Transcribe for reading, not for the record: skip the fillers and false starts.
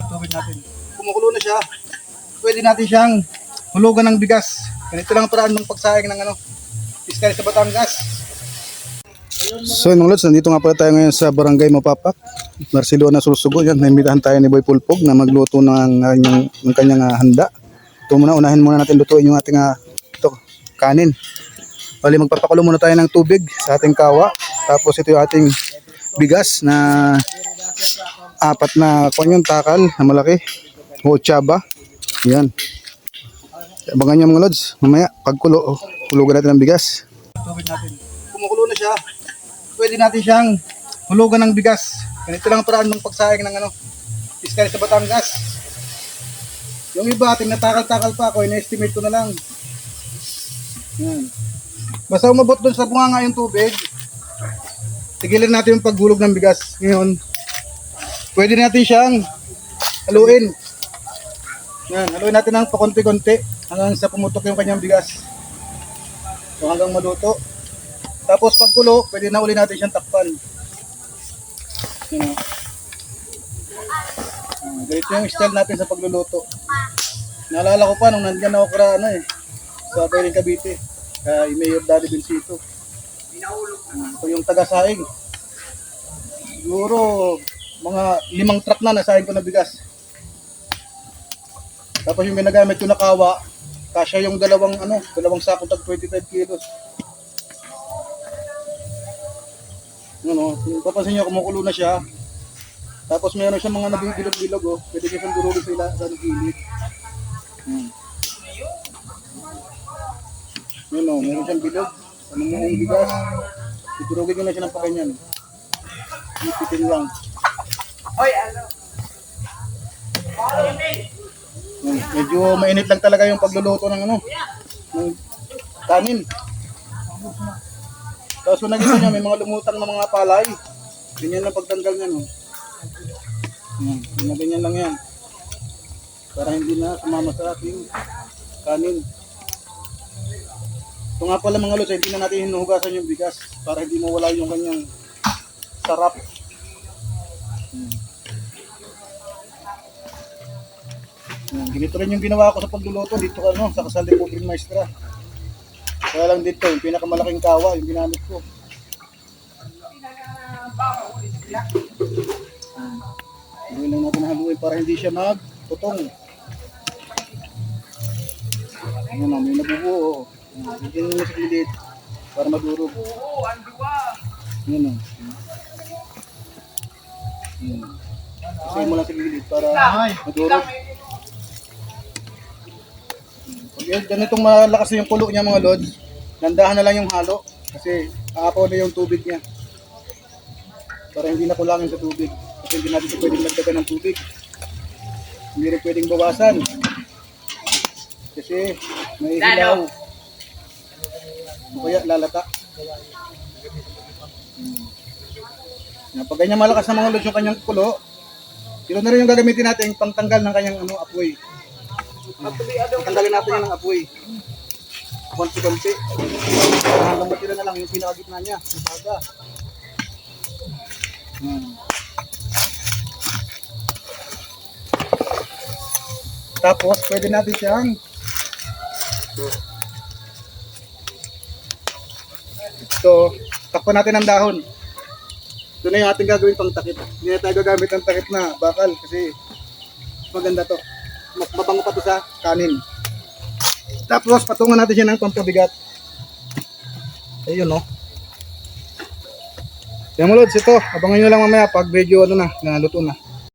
tubig natin. Kumukulo na siya. Pwede natin siyang hulugan ng bigas. Ganito lang ang paraan ng pagsaing ng iskay sa Batangas. So mga lods, nandito nga pala tayo ngayon sa Barangay Mapapak, Barcelona, Sursugo. Yan, naimitahan tayo ni Boy Pulpog na magluto ng kanyang handa. Ito muna, unahin muna natin lutuin yung ating kanin. Bali, magpapakulo muna tayo ng tubig sa ating kawa. Tapos ito yung ating bigas na apat na takal na malaki o tsaba. Yan. Abangan nyo mga lods, mamaya pagkulo, hulugan natin ng bigas. Tubig natin. Kumukulo na siya. Pwede natin siyang hulugan ng bigas. Ganito lang ang paraan ng pagsaing ng iskay sa Batangas. Yung iba, tinatakal-takal pa ako, ina-estimate ko na lang. Yan. Basta umabot doon sa bunganga yung tubig, tigilan natin yung paghulog ng bigas. Ngayon, pwede natin siyang haluin. Yan, haluin natin ng pakonti-konti hanggang sa pumutok yung kanyang bigas. So hanggang maluto. Tapos pagkulo, pwede na uli natin siyang takpan. Yan. Ganito yung style natin sa pagluluto. Naalala ko pa nung nandiyan ako sa Bayring Cavite, kay Mayor Daddy Bencito. Ito yung taga-saing. Siguro mga 5 truck na nasaing ko na bigas. Tapos yung ginagamit ko na kawa, kasya yung dalawang sako tag 25 kilos. Kung papansin nyo, kumukulo na siya. Tapos mayroon siya mga nabibilog-bilog, pwede kayo siyang durugin sa gilid. Mayroon siyang bilog. Yung bigas, idurugin nyo na siya ng pakanyan. Ipitin lang. Medyo mainit lang talaga yung pagluluto ng kanin. Tapos kung nakita nyo, may mga lumutang na mga palay. Ganyan lang pagtanggal nyo. Ganyan lang yan. Para hindi na sumama sa ating kanin. Ito nga pala mga lods, hindi na natin hinuhugasan yung bigas para hindi mawala yung kanyang sarap. Ganito rin yung ginawa ko sa pagluluto dito sa Kasal de Pobre Maestra. Kaya lang dito, yung pinakamalaking kawa yung ginamit ko. Gawin lang natin haluin para hindi siya magputong. May nabubuo. Hindi nyo sa kilit para madurog. Kasi mo lang sa kilit para madurog. Pag ganitong malakas yung kulo niya mga lods, dandahan na lang yung halo kasi aapaw na yung tubig niya. Para hindi na kulangin sa tubig. Kasi hindi natin pwedeng magdagan ng tubig. Hindi rin pwedeng bawasan. Kasi may hilaw. O kaya lalata. Pag ganyan malakas na mga lods yung kanyang kulo, ito na rin yung gagamitin natin pangtanggal ng kanyang apoy. Tanggalin natin yan ng apoy. Konti-konti. Hanggang matira na lang yung pinakagitna niya. Yung baga. Tapos pwede natin siyang takpan natin ng dahon. Ito na yung ating gagawin pang takip. Hindi na tayo gagamit ng takip na bakal kasi maganda to. Mas mabango pa to sa kanin. Tapos patungan natin siya ng pampabigat. Ayun Yan mo lods, ito. Abangan nyo lang mamaya pag medyo naluto na.